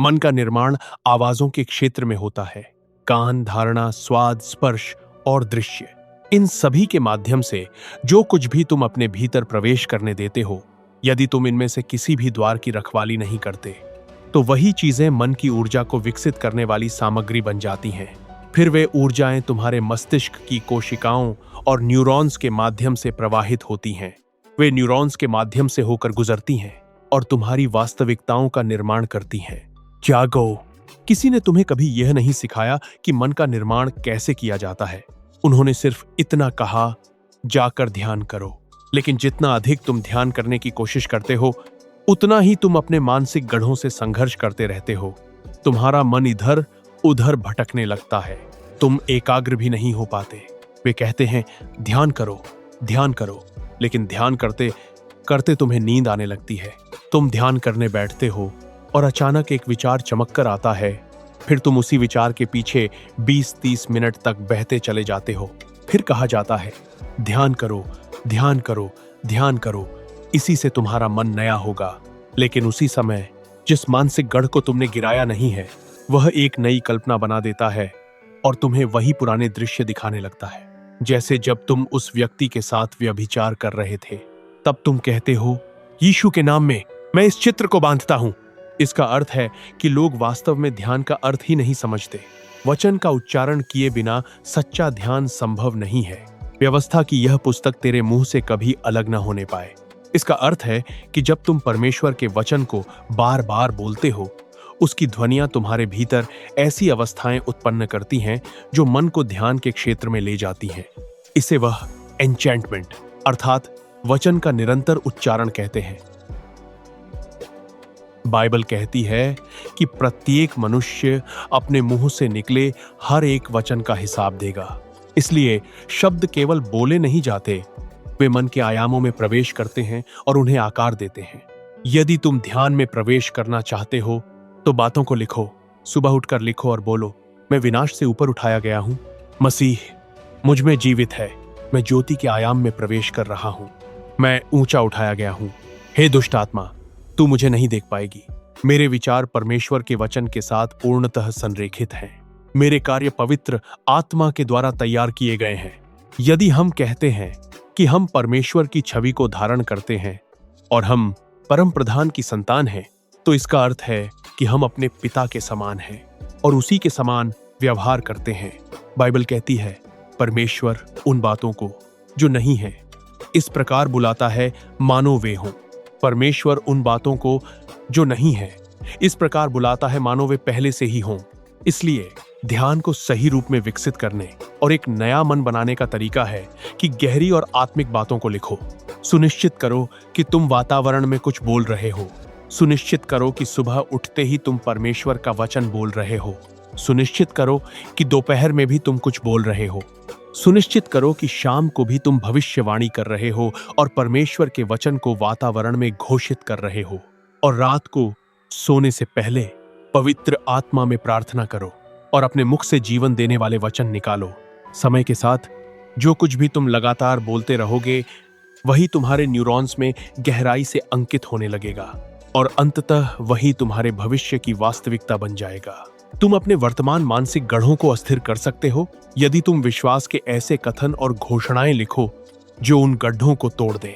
मन का निर्माण आवाजों के क्षेत्र में होता है। कान, धारणा, स्वाद, स्पर्श और दृश्य, इन सभी के माध्यम से जो कुछ भी तुम अपने भीतर प्रवेश करने देते हो, यदि तुम इनमें से किसी भी द्वार की रखवाली नहीं करते, तो वही चीजें मन की ऊर्जा को विकसित करने वाली सामग्री बन जाती हैं। फिर वे ऊर्जाएं तुम्हारे मस्तिष्क की कोशिकाओं और न्यूरॉन्स के माध्यम से प्रवाहित होती हैं। वे न्यूरॉन्स के माध्यम से होकर गुजरती हैं और तुम्हारी वास्तविकताओं का निर्माण करती हैं। जागो। किसी ने तुम्हें कभी यह नहीं सिखाया कि मन का निर्माण कैसे किया जाता है। उन्होंने सिर्फ इतना कहा, जाकर ध्यान करो। लेकिन जितना अधिक तुम ध्यान करने की कोशिश करते हो, उतना ही तुम अपने मानसिक गढ़ों से संघर्ष करते रहते हो। तुम्हारा मन इधर उधर भटकने लगता है। तुम एकाग्र भी नहीं हो पाते। वे कहते हैं ध्यान करो, ध्यान करो, लेकिन ध्यान करते करते तुम्हें नींद आने लगती है। तुम ध्यान करने बैठते हो और अचानक एक विचार चमक कर आता है। फिर तुम उसी विचार के पीछे 20-30 मिनट तक बहते चले जाते हो। फिर कहा जाता है ध्यान करो, ध्यान करो, ध्यान करो, इसी से तुम्हारा मन नया होगा। लेकिन उसी समय जिस मानसिक गढ़ को तुमने गिराया नहीं है, वह एक नई कल्पना बना देता है और तुम्हें वही पुराने दृश्य दिखाने लगता है। जैसे जब तुम उस व्यक्ति के साथ व्यभिचार कर रहे थे, तब तुम कहते हो यीशु के नाम में मैं इस चित्र को बांधता हूं। इसका अर्थ है कि लोग वास्तव में ध्यान का अर्थ ही नहीं समझते। वचन का उच्चारण किए बिना सच्चा ध्यान संभव नहीं है। व्यवस्था की यह पुस्तक तेरे मुंह से कभी अलग न होने पाए। इसका अर्थ है कि जब तुम परमेश्वर के वचन को बार बार बोलते हो, उसकी ध्वनियां तुम्हारे भीतर ऐसी अवस्थाएं उत्पन्न करती हैं जो मन को ध्यान के क्षेत्र में ले जाती हैं। इसे वह एन्चेंटमेंट अर्थात वचन का निरंतर उच्चारण कहते हैं। बाइबल कहती है कि प्रत्येक मनुष्य अपने मुंह से निकले हर एक वचन का हिसाब देगा। इसलिए शब्द केवल बोले नहीं जाते, वे मन के आयामों में प्रवेश करते हैं और उन्हें आकार देते हैं। यदि तुम ध्यान में प्रवेश करना चाहते हो तो बातों को लिखो। सुबह उठकर लिखो और बोलो, मैं विनाश से ऊपर उठाया गया हूं, मसीह मुझ में जीवित है, मैं ज्योति के आयाम में प्रवेश कर रहा हूं, मैं ऊंचा उठाया गया हूं। हे दुष्ट आत्मा, तू मुझे नहीं देख पाएगी। मेरे विचार परमेश्वर के वचन के साथ पूर्णतः संरेखित हैं। मेरे कार्य पवित्र आत्मा के द्वारा तैयार किए गए हैं। यदि हम कहते हैं कि हम परमेश्वर की छवि को धारण करते हैं और हम परम प्रधान की संतान हैं, तो इसका अर्थ है कि हम अपने पिता के समान हैं और उसी के समान व्यवहार करते हैं। बाइबल कहती है परमेश्वर उन बातों को जो नहीं है इस प्रकार बुलाता है मानो वे हों। परमेश्वर उन बातों को जो नहीं है इस प्रकार बुलाता है मानो वे पहले से ही हों। इसलिए ध्यान को सही रूप में विकसित करने और एक नया मन बनाने का तरीका है कि गहरी और आत्मिक बातों को लिखो। सुनिश्चित करो कि तुम वातावरण में कुछ बोल रहे हो। सुनिश्चित करो कि सुबह उठते ही तुम परमेश्वर का वचन बोल रहे हो। सुनिश्चित करो कि दोपहर में भी तुम कुछ बोल रहे हो। सुनिश्चित करो कि शाम को भी तुम भविष्यवाणी कर रहे हो और परमेश्वर के वचन को वातावरण में घोषित कर रहे हो। और रात को सोने से पहले पवित्र आत्मा में प्रार्थना करो और अपने मुख से जीवन देने वाले वचन निकालो। समय के साथ जो कुछ भी तुम लगातार बोलते रहोगे, वही तुम्हारे न्यूरॉन्स में गहराई से अंकित होने लगेगा और अंततः वही तुम्हारे भविष्य की वास्तविकता बन जाएगा। तुम अपने वर्तमान मानसिक गढ़ों को अस्थिर कर सकते हो यदि तुम विश्वास के ऐसे कथन और घोषणाएं लिखो जो उन गड्ढों को तोड़ दें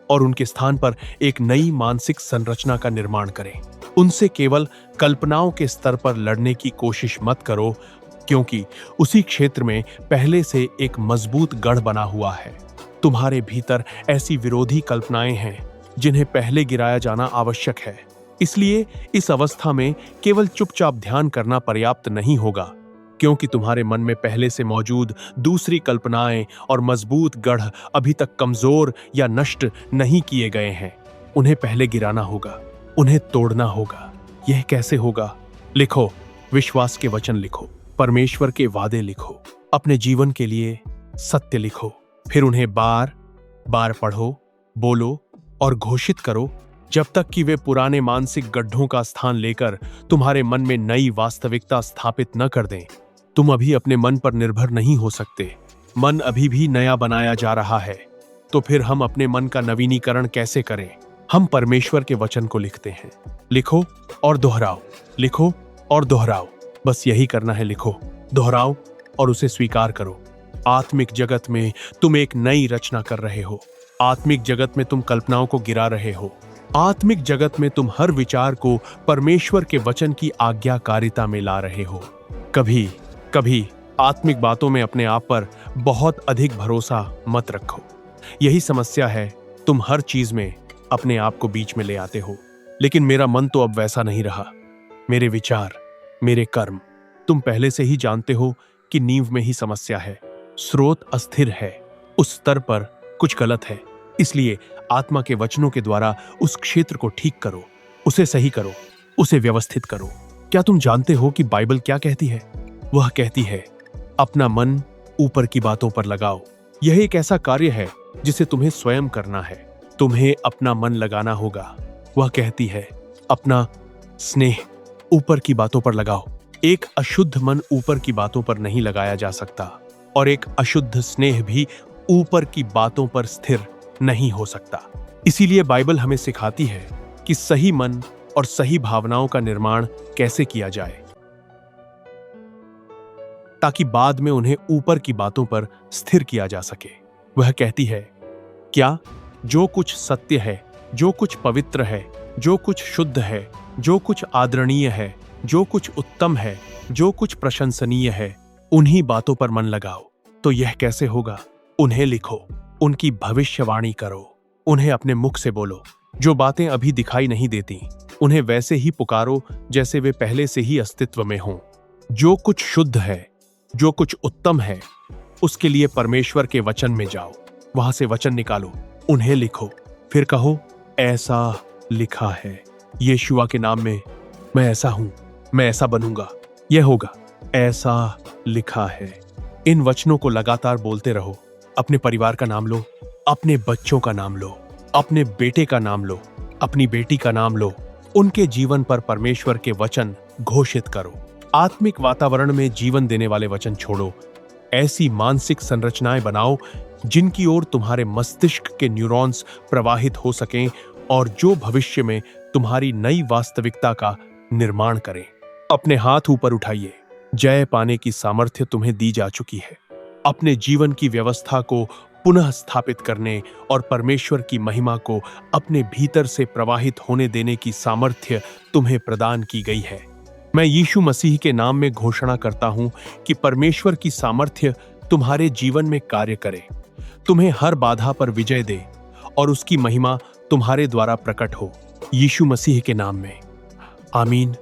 और उनके स्थान पर एक नई मानसिक संरचना का निर्माण करें। उनसे केवल कल्पनाओं के स्तर पर लड़ने की कोशिश मत करो, क्योंकि उसी क्षेत्र में पहले से एक मजबूत गढ़ बना हुआ है। तुम्हारे भीतर ऐसी विरोधी कल्पनाएं हैं जिन्हें पहले गिराया जाना आवश्यक है। इसलिए इस अवस्था में केवल चुपचाप ध्यान करना पर्याप्त नहीं होगा, क्योंकि तुम्हारे मन में पहले से मौजूद दूसरी कल्पनाएं और मजबूत गढ़ अभी तक कमजोर या नष्ट नहीं किए गए हैं। उन्हें पहले गिराना होगा, उन्हें तोड़ना होगा। यह कैसे होगा? लिखो, विश्वास के वचन लिखो, परमेश्वर के वादे लिखो, अपने जीवन के लिए सत्य लिखो। फिर उन्हें बार बार पढ़ो, बोलो और घोषित करो जब तक कि वे पुराने मानसिक गड्ढों का स्थान लेकर तुम्हारे मन में नई वास्तविकता स्थापित न कर दें। तुम अभी अपने मन पर निर्भर नहीं हो सकते। मन अभी भी नया बनाया जा रहा है। तो फिर हम अपने मन का नवीनीकरण कैसे करें? हम परमेश्वर के वचन को लिखते हैं। लिखो और दोहराओ, लिखो और दोहराओ। बस यही करना है, लिखो, दोहराओ और उसे स्वीकार करो। आत्मिक जगत में तुम एक नई रचना कर रहे हो। आत्मिक जगत में तुम कल्पनाओं को गिरा रहे हो। आत्मिक जगत में तुम हर विचार को परमेश्वर के वचन की आज्ञाकारिता में ला रहे हो। कभी कभी आत्मिक बातों में अपने आप पर बहुत अधिक भरोसा मत रखो। यही समस्या है, तुम हर चीज में अपने आप को बीच में ले आते हो। लेकिन मेरा मन तो अब वैसा नहीं रहा। मेरे विचार, मेरे कर्म, तुम पहले से ही जानते हो कि नींव में ही समस्या है। स्रोत अस्थिर है, उस स्तर पर कुछ गलत है। इसलिए आत्मा के वचनों के द्वारा उस क्षेत्र को ठीक करो, उसे सही करो, उसे व्यवस्थित करो। क्या तुम जानते हो कि बाइबल क्या कहती है? वह कहती है, अपना मन ऊपर की बातों पर लगाओ। यह एक ऐसा कार्य है जिसे तुम्हें स्वयं करना है। तुम्हें अपना मन लगाना होगा। वह कहती है, अपना स्नेह ऊपर की बातों पर लगाओ। एक अशुद्ध मन ऊपर की बातों पर नहीं लगाया जा सकता, और एक अशुद्ध स्नेह भी ऊपर की बातों पर स्थिर नहीं हो सकता। इसीलिए बाइबल हमें सिखाती है कि सही मन और सही भावनाओं का निर्माण कैसे किया जाए, ताकि बाद में उन्हें ऊपर की बातों पर स्थिर किया जा सके। वह कहती है, क्या जो कुछ सत्य है, जो कुछ पवित्र है, जो कुछ शुद्ध है, जो कुछ आदरणीय है, जो कुछ उत्तम है, जो कुछ प्रशंसनीय है, उन्हीं बातों पर मन लगाओ। तो यह कैसे होगा? उन्हें लिखो, उनकी भविष्यवाणी करो, उन्हें अपने मुख से बोलो। जो बातें अभी दिखाई नहीं देती, उन्हें वैसे ही पुकारो जैसे वे पहले से ही अस्तित्व में हों। जो कुछ शुद्ध है, जो कुछ उत्तम है, उसके लिए परमेश्वर के वचन में जाओ, वहां से वचन निकालो, उन्हें लिखो, फिर कहो, ऐसा लिखा है यीशुआ के नाम में, मैं ऐसा हूं, मैं ऐसा बनूंगा, यह होगा, ऐसा लिखा है। इन वचनों को लगातार बोलते रहो। अपने परिवार का नाम लो, अपने बच्चों का नाम लो, अपने बेटे का नाम लो, अपनी बेटी का नाम लो। उनके जीवन पर परमेश्वर के वचन घोषित करो। आत्मिक वातावरण में जीवन देने वाले वचन छोड़ो। ऐसी मानसिक संरचनाएं बनाओ जिनकी ओर तुम्हारे मस्तिष्क के न्यूरॉन्स प्रवाहित हो सकें और जो भविष्य में तुम्हारी नई वास्तविकता का निर्माण करें। अपने हाथ ऊपर उठाइए। जय पाने की सामर्थ्य तुम्हें दी जा चुकी है। अपने जीवन की व्यवस्था को पुनः स्थापित करने और परमेश्वर की महिमा को अपने भीतर से प्रवाहित होने देने की सामर्थ्य तुम्हें प्रदान की गई है। मैं यीशु मसीह के नाम में घोषणा करता हूं कि परमेश्वर की सामर्थ्य तुम्हारे जीवन में कार्य करे, तुम्हें हर बाधा पर विजय दे और उसकी महिमा तुम्हारे द्वारा प्रकट हो, यीशु मसीह के नाम में। आमीन।